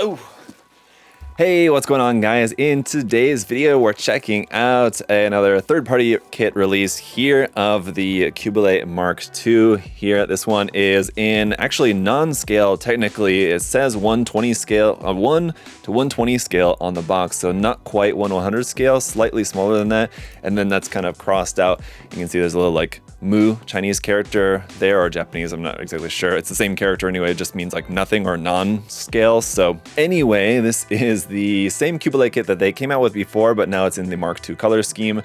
Oh. Hey, what's going on, guys? In today's video, we're checking out another third-party kit release here of the Qubeley Mark II. Here, this one is in actually non-scale. Technically, it says 120 scale, 1 to 120 scale on the box, so not quite 1/100 scale, slightly smaller than that. And then that's kind of crossed out. You can see there's a little like Mu Chinese character there, or Japanese, I'm not exactly sure. It's the same character anyway, it just means like nothing or non-scale. So anyway, this is the same Qubeley kit that they came out with before, but now it's in the Mark II color scheme,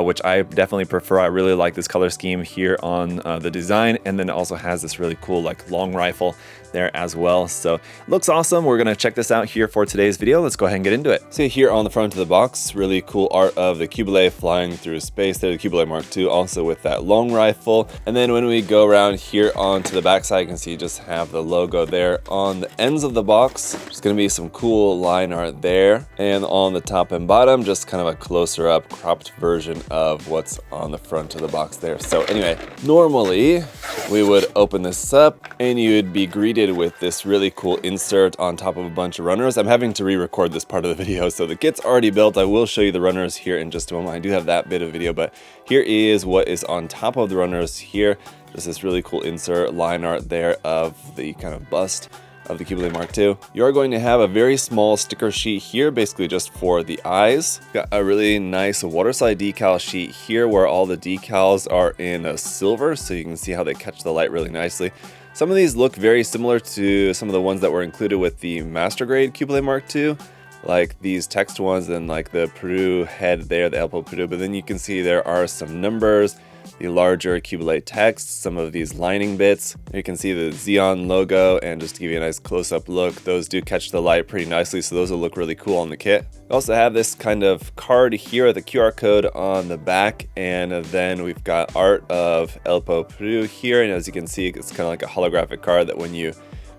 which I definitely prefer. I really like this color scheme here on the design, and then it also has this really cool like long rifle there as well. So looks awesome. We're gonna check this out here for today's video. Let's go ahead and get into it. So here on the front of the box, really cool art of the Qubeley flying through space there, the Qubeley Mark II, also with that long rifle. And then when we go around here onto the back side, you can see just have the logo there on the ends of the box. There's gonna be some cool line art there. And on the top and bottom, just kind of a closer up cropped version of what's on the front of the box there. So anyway, normally we would open this up and you would be greeted with this really cool insert on top of a bunch of runners. I'm having to re-record this part of the video, so the kit's already built. I will show you the runners here in just a moment. I do have that bit of video, but here is what is on top of the runners here. Just this really cool insert line art there of the kind of bust of the Qubeley Mark II. You are going to have a very small sticker sheet here, basically just for the eyes. Got a really nice waterslide decal sheet here where all the decals are in a silver, so you can see how they catch the light really nicely. Some of these look very similar to some of the ones that were included with the master grade Qubeley Mark II, like these text ones and like the Purdue head there, the Elpo Purdue, but then you can see there are some numbers, the larger Qubeley text, some of these lining bits. You can see the Xeon logo, and just to give you a nice close-up look, those do catch the light pretty nicely, so those will look really cool on the kit. We also have this kind of card here with the QR code on the back, and then we've got art of Elpo Purdue here, and as you can see, it's kind of like a holographic card that when you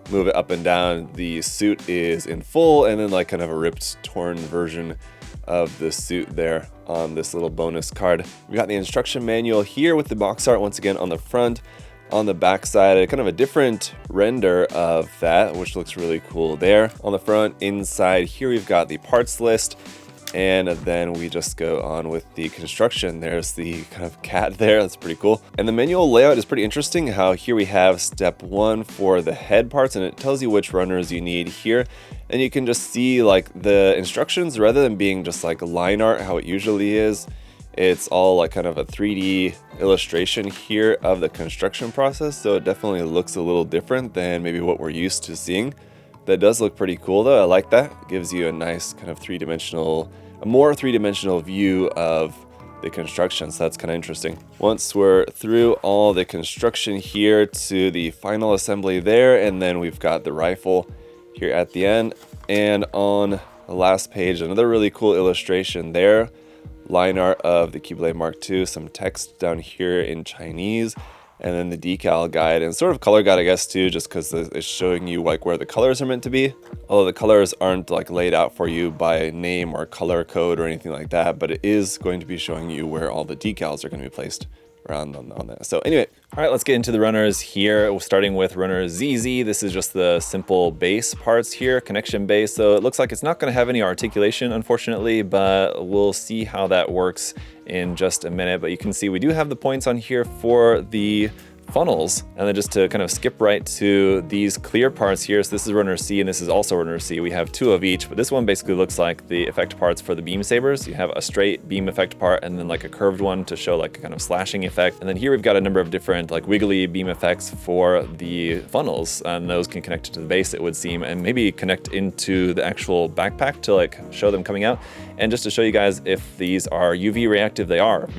move it up and down, the suit is in full, and then like kind of a ripped, torn version of the suit there on this little bonus card. We got the instruction manual here with the box art once again on the front. On the back side, kind of a different render of that, which looks really cool there. On the front, inside here, we've got the parts list, and then we just go on with the construction. There's the kind of cat there, that's pretty cool. And the manual layout is pretty interesting, how here we have step 1 for the head parts, and it tells you which runners you need here. And you can just see like the instructions, rather than being just like line art, how it usually is, it's all like kind of a 3D illustration here of the construction process. So it definitely looks a little different than maybe what we're used to seeing. That does look pretty cool though, I like that. It gives you a nice kind of a more three-dimensional view of the construction, so that's kind of interesting. Once we're through all the construction here to the final assembly there, and then we've got the rifle here at the end, and on the last page, another really cool illustration there. Line art of the Qubeley Mark II, some text down here in Chinese, and then the decal guide and sort of color guide, I guess, too, just because it's showing you like where the colors are meant to be. Although the colors aren't like laid out for you by name or color code or anything like that, but it is going to be showing you where all the decals are going to be placed around on that. So anyway, all right, let's get into the runners here. We're starting with runner ZZ. This is just the simple base parts here, connection base. So it looks like it's not going to have any articulation, unfortunately, but we'll see how that works in just a minute. But you can see we do have the points on here for the funnels, and then just to kind of skip right to these clear parts here. So this is runner C and this is also runner C. We have 2 of each, but this one basically looks like the effect parts for the beam sabers. You have a straight beam effect part and then like a curved one to show like a kind of slashing effect. And then here we've got a number of different like wiggly beam effects for the funnels, and those can connect to the base, it would seem, and maybe connect into the actual backpack to like show them coming out. And just to show you guys if these are UV reactive, they are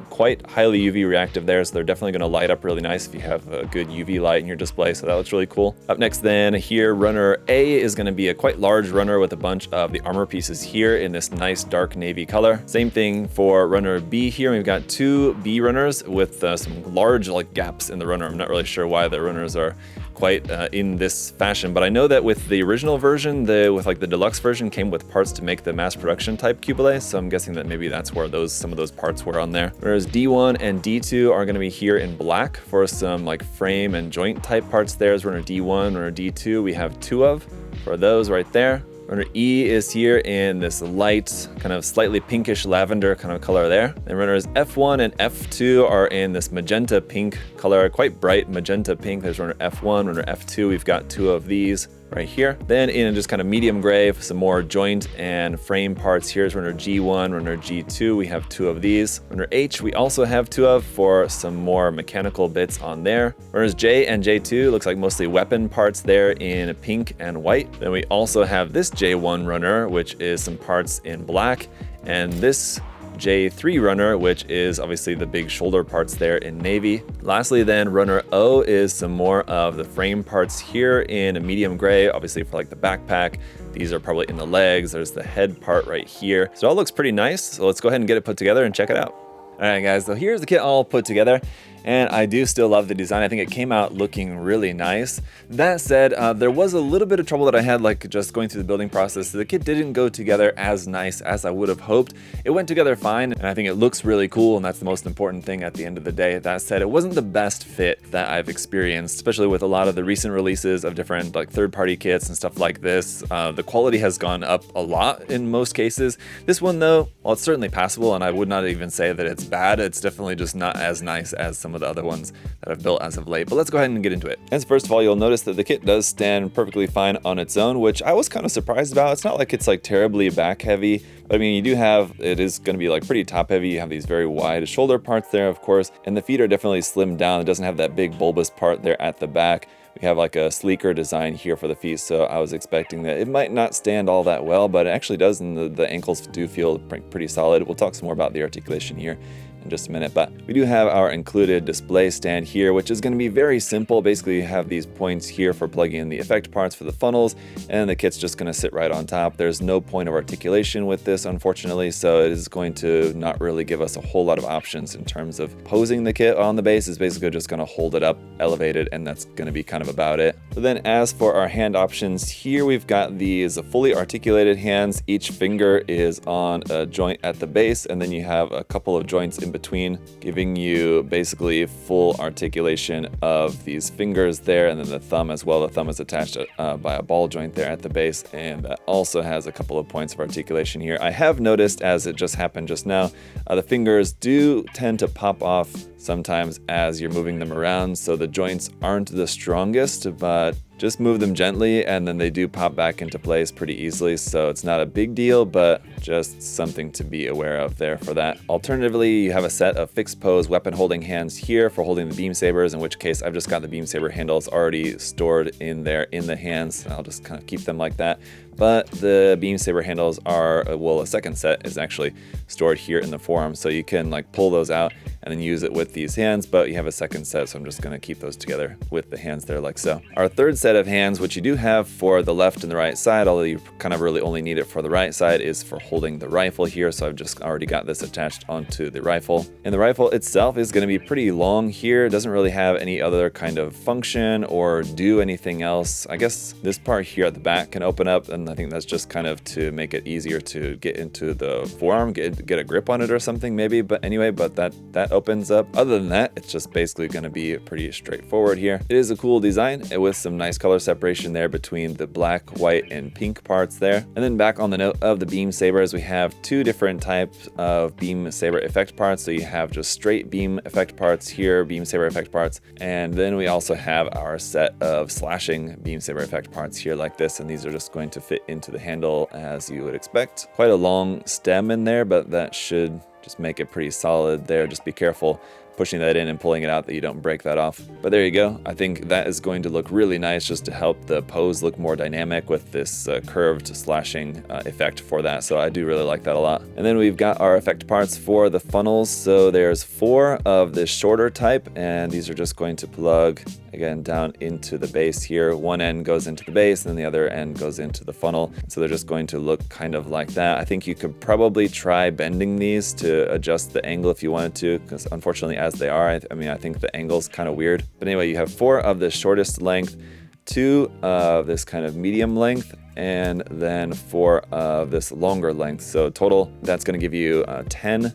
quite highly UV reactive there, so they're definitely going to light up really nice if you have a good UV light in your display, so that looks really cool. Up next then, here runner A is going to be a quite large runner with a bunch of the armor pieces here in this nice dark navy color. Same thing for runner B here. We've got 2 B runners with some large like gaps in the runner. I'm not really sure why the runners are quite in this fashion, but I know that with the original version, with like the deluxe version, came with parts to make the mass production type Qubeley, so I'm guessing that maybe that's where some of those parts were on there. Whereas D1 and D2 are going to be here in black for some like frame and joint type parts. There's runner D1, runner D2, we have 2 of for those right there. Runner E is here in this light, kind of slightly pinkish lavender kind of color there. And runners F1 and F2 are in this magenta pink color, quite bright magenta pink. There's runner F1, runner F2. We've got 2 of these right here. Then in just kind of medium gray, some more joint and frame parts. Here's runner G1, runner G2. We have 2 of these. Runner H, we also have 2 of for some more mechanical bits on there. Runners J and J2, looks like mostly weapon parts there in pink and white. Then we also have this J1 runner, which is some parts in black, and this J3 runner, which is obviously the big shoulder parts there in navy. Lastly then, runner O is some more of the frame parts here in a medium gray, obviously for like the backpack. These are probably in the legs. There's the head part right here. So it all looks pretty nice. So let's go ahead and get it put together and check it out. All right guys, so here's the kit all put together. And I do still love the design. I think it came out looking really nice. That said, there was a little bit of trouble that I had like just going through the building process. The kit didn't go together as nice as I would have hoped. It went together fine, and I think it looks really cool, and that's the most important thing at the end of the day. That said, it wasn't the best fit that I've experienced, especially with a lot of the recent releases of different like third-party kits and stuff like this. The quality has gone up a lot in most cases. This one though, well, it's certainly passable, and I would not even say that it's bad. It's definitely just not as nice as some of the other ones that I've built as of late, but let's go ahead and get into it. And first of all, you'll notice that the kit does stand perfectly fine on its own, which I was kind of surprised about. It's not like it's like terribly back heavy, but I mean, you do have, it is going to be like pretty top heavy. You have these very wide shoulder parts there, of course, and the feet are definitely slimmed down. It doesn't have that big bulbous part there at the back. We have like a sleeker design here for the feet, so I was expecting that it might not stand all that well, but it actually does, and the ankles do feel pretty solid. We'll talk some more about the articulation here in just a minute, but we do have our included display stand here, which is going to be very simple. Basically, you have these points here for plugging in the effect parts for the funnels, and the kit's just going to sit right on top. There's no point of articulation with this, unfortunately, so it is going to not really give us a whole lot of options in terms of posing the kit on the base. It's basically just going to hold it up, elevated, and that's going to be kind of about it. So then as for our hand options, here we've got these fully articulated hands. Each finger is on a joint at the base, and then you have a couple of joints in between, giving you basically full articulation of these fingers there, and then the thumb as well. The thumb is attached by a ball joint there at the base, and that also has a couple of points of articulation here. I have noticed, as it just happened just now, the fingers do tend to pop off sometimes as you're moving them around, so the joints aren't the strongest, but just move them gently and then they do pop back into place pretty easily, so it's not a big deal, but just something to be aware of there for that. Alternatively, you have a set of fixed pose weapon holding hands here for holding the beam sabers, in which case I've just got the beam saber handles already stored in there in the hands. I'll just kind of keep them like that. But the beam saber handles are, well, a second set is actually stored here in the forearm, so you can like pull those out and then use it with these hands, but you have a second set, so I'm just gonna keep those together with the hands there like so. Our third set of hands, which you do have for the left and the right side, although you kind of really only need it for the right side, is for holding the rifle here, so I've just already got this attached onto the rifle. And the rifle itself is gonna be pretty long here. It doesn't really have any other kind of function or do anything else. I guess this part here at the back can open up, and I think that's just kind of to make it easier to get into the forearm, get a grip on it or something maybe, but anyway, but that opens up. Other than that, it's just basically going to be pretty straightforward here. It is a cool design with some nice color separation there between the black, white, and pink parts there. And then back on the note of the beam sabers, we have two different types of beam saber effect parts. So you have just straight beam effect parts here, beam saber effect parts, and then we also have our set of slashing beam saber effect parts here like this, and these are just going to fit into the handle as you would expect. Quite a long stem in there, but that should just make it pretty solid there. Just be careful pushing that in and pulling it out that you don't break that off. But there you go. I think that is going to look really nice just to help the pose look more dynamic with this curved slashing effect for that. So I do really like that a lot. And then we've got our effect parts for the funnels. So there's 4 of this shorter type, and these are just going to plug again down into the base here. One end goes into the base and then the other end goes into the funnel. So they're just going to look kind of like that. I think you could probably try bending these to adjust the angle if you wanted to, because unfortunately as they are. I mean, I think the angle's kind of weird. But anyway, you have 4 of the shortest length, 2 of this kind of medium length, and then 4 of this longer length. So total, that's going to give you 10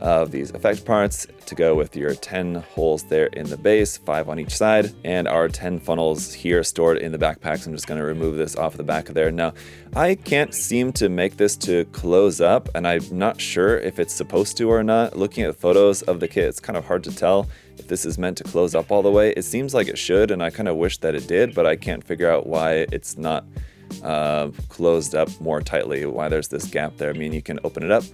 of these effect parts to go with your 10 holes there in the base, 5 on each side, and our 10 funnels here stored in the backpacks. I'm just going to remove this off the back of there. Now, I can't seem to make this to close up, and I'm not sure if it's supposed to or not. Looking at photos of the kit, it's kind of hard to tell if this is meant to close up all the way. It seems like it should, and I kind of wish that it did, but I can't figure out why it's not closed up more tightly, why there's this gap there. I mean, you can open it up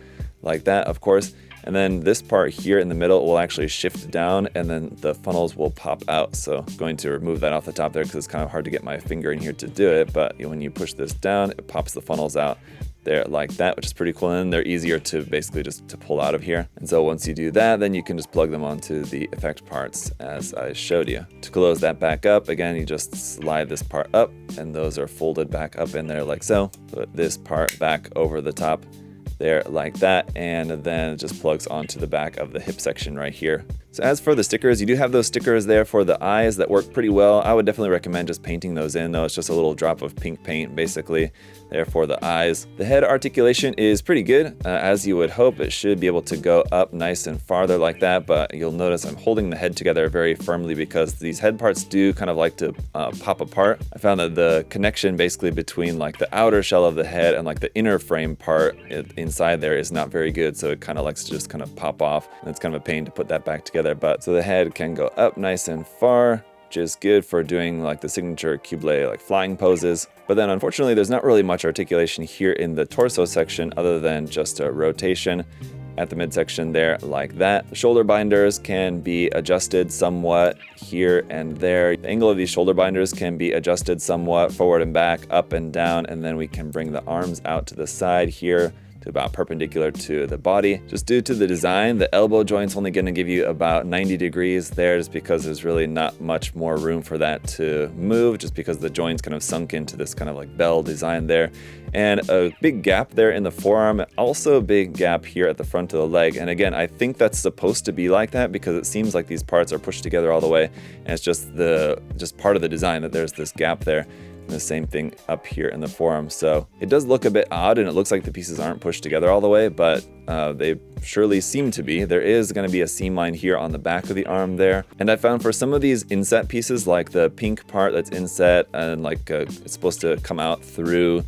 like that, of course, and then this part here in the middle will actually shift down, and then the funnels will pop out. So I'm going to remove that off the top there because it's kind of hard to get my finger in here to do it, but when you push this down, it pops the funnels out there like that, which is pretty cool, and they're easier to basically just to pull out of here. And so once you do that, then you can just plug them onto the effect parts as I showed you. To close that back up, again, you just slide this part up, and those are folded back up in there like so. Put this part back over the top there like that, and then it just plugs onto the back of the hip section right here. So as for the stickers, you do have those stickers there for the eyes that work pretty well. I would definitely recommend just painting those in, though. It's just a little drop of pink paint basically there for the eyes. The head articulation is pretty good. As you would hope, it should be able to go up nice and farther like that, but you'll notice I'm holding the head together very firmly because these head parts do kind of like to pop apart. I found that the connection basically between like the outer shell of the head and like the inner frame part inside there is not very good, so it kind of likes to just kind of pop off, and it's kind of a pain to put that back together. But so the head can go up nice and far, which is good for doing like the signature Qubeley like flying poses. But then unfortunately there's not really much articulation here in the torso section other than just a rotation at the midsection there like that. The shoulder binders can be adjusted somewhat here and there. The angle of these shoulder binders can be adjusted somewhat forward and back, up and down, and then we can bring the arms out to the side here to about perpendicular to the body. Just due to the design, the elbow joint's only going to give you about 90 degrees there, just because there's really not much more room for that to move, just because the joint's kind of sunk into this kind of like bell design there. And a big gap there in the forearm, also a big gap here at the front of the leg. And again, I think that's supposed to be like that because it seems like these parts are pushed together all the way, and it's just part of the design that there's this gap there. The same thing up here in the forearm. So it does look a bit odd, and it looks like the pieces aren't pushed together all the way, but they surely seem to be. There is going to be a seam line here on the back of the arm there. And I found for some of these inset pieces, like the pink part that's inset and like it's supposed to come out through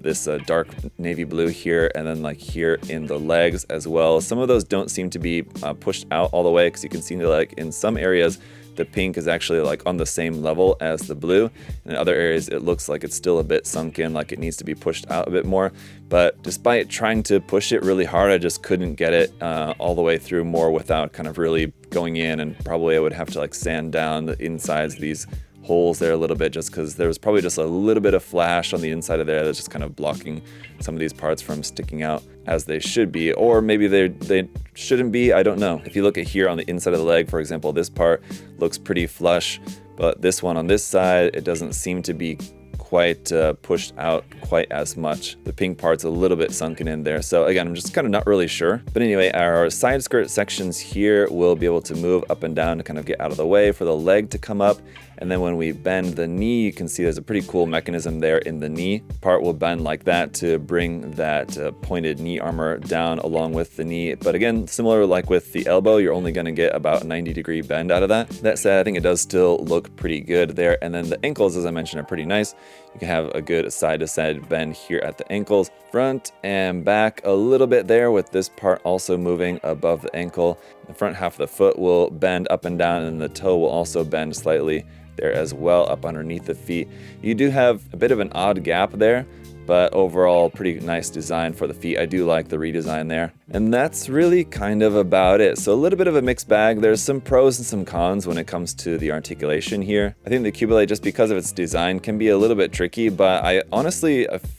this dark navy blue here, and then like here in the legs as well. Some of those don't seem to be pushed out all the way, because you can see like in some areas the pink is actually like on the same level as the blue. In other areas it looks like it's still a bit sunk in, like it needs to be pushed out a bit more. But despite trying to push it really hard, I just couldn't get it all the way through more without kind of really going in, and probably I would have to like sand down the insides of these holes there a little bit, just because there was probably just a little bit of flash on the inside of there that's just kind of blocking some of these parts from sticking out as they should be, or maybe they shouldn't be, I don't know. If you look at here on the inside of the leg, for example, this part looks pretty flush, but this one on this side, it doesn't seem to be quite pushed out quite as much. The pink part's a little bit sunken in there. So again, I'm just kind of not really sure. But anyway, our side skirt sections here will be able to move up and down to kind of get out of the way for the leg to come up. And then when we bend the knee, you can see there's a pretty cool mechanism there in the knee. Part will bend like that to bring that pointed knee armor down along with the knee. But again, similar like with the elbow, you're only going to get about a 90-degree bend out of that. That said, I think it does still look pretty good there. And then the ankles, as I mentioned, are pretty nice. You can have a good side-to-side bend here at the ankles, front and back a little bit there, with this part also moving above the ankle. The front half of the foot will bend up and down, and the toe will also bend slightly there as well up underneath the feet. You do have a bit of an odd gap there, but overall pretty nice design for the feet. I do like the redesign there. And that's really kind of about it. So a little bit of a mixed bag. There's some pros and some cons when it comes to the articulation here. I think the Qubeley, just because of its design, can be a little bit tricky, but I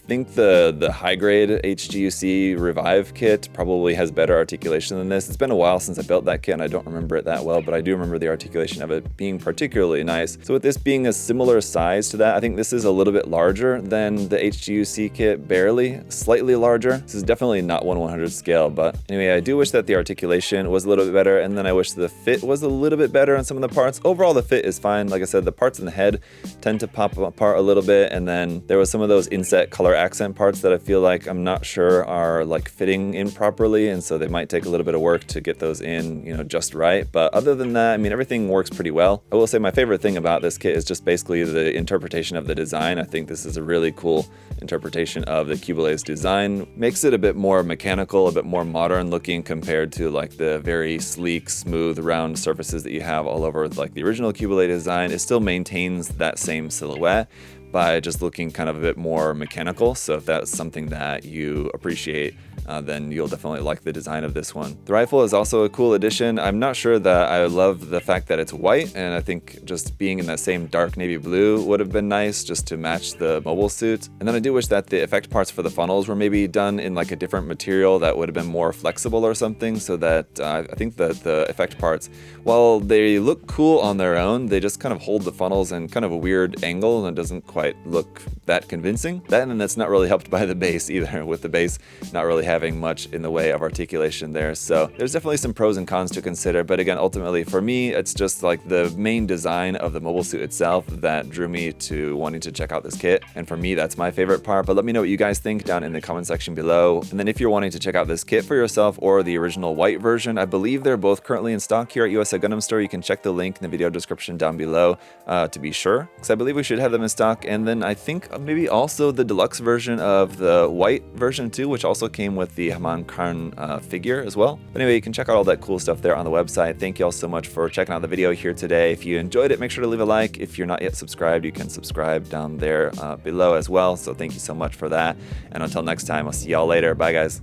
think the high grade HGUC Revive kit probably has better articulation than this. It's been a while since I built that kit and I don't remember it that well, but I do remember the articulation of it being particularly nice. So with this being a similar size to that, I think this is a little bit larger than the HGUC RC kit, barely, slightly larger. This is definitely not 1/100 scale, but anyway, I do wish that the articulation was a little bit better, and then I wish the fit was a little bit better on some of the parts. Overall, the fit is fine. Like I said, the parts in the head tend to pop apart a little bit, and then there was some of those inset color accent parts that I feel like I'm not sure are like fitting in properly, and so they might take a little bit of work to get those in, you know, just right. But other than that, I mean, everything works pretty well. I will say my favorite thing about this kit is just basically the interpretation of the design. I think this is a really cool interpretation of the Qubeley's design. Makes it a bit more mechanical, a bit more modern looking compared to like the very sleek, smooth, round surfaces that you have all over like the original Qubeley design. It still maintains that same silhouette by just looking kind of a bit more mechanical. So if that's something that you appreciate, then you'll definitely like the design of this one. The rifle is also a cool addition. I'm not sure that I love the fact that it's white, and I think just being in that same dark navy blue would have been nice just to match the mobile suit. And then I do wish that the effect parts for the funnels were maybe done in like a different material that would have been more flexible or something, so that I think that the effect parts, while they look cool on their own, they just kind of hold the funnels in kind of a weird angle, and it doesn't quite look that convincing. And that's not really helped by the base either, with the base not really having much in the way of articulation there. So there's definitely some pros and cons to consider, but again, ultimately for me, it's just like the main design of the mobile suit itself that drew me to wanting to check out this kit. And for me, that's my favorite part, but let me know what you guys think down in the comment section below. And then if you're wanting to check out this kit for yourself or the original white version, I believe they're both currently in stock here at USA Gundam Store. You can check the link in the video description down below to be sure, because I believe we should have them in stock. And then I think maybe also the deluxe version of the white version too, which also came with the Haman Karn figure as well. But anyway, you can check out all that cool stuff there on the website. Thank you all so much for checking out the video here today. If you enjoyed it, make sure to leave a like. If you're not yet subscribed, you can subscribe down there below as well. So thank you so much for that. And until next time, I'll see y'all later. Bye guys.